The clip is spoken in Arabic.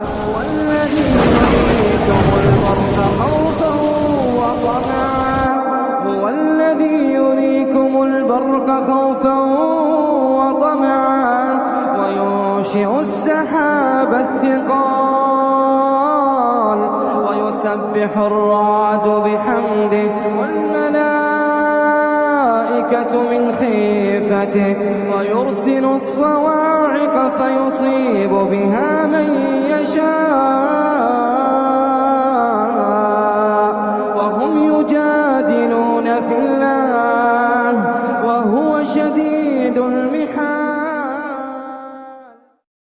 هو الذي يريكم البرق خوفا وطمعا هو الذي يريكم البرق خوفا وطمعا وينشئ السحاب الثقال ويسبح الرعد بحمده والملائكة من خيفته ويرسل الصواعق فيصيب بها من يشاء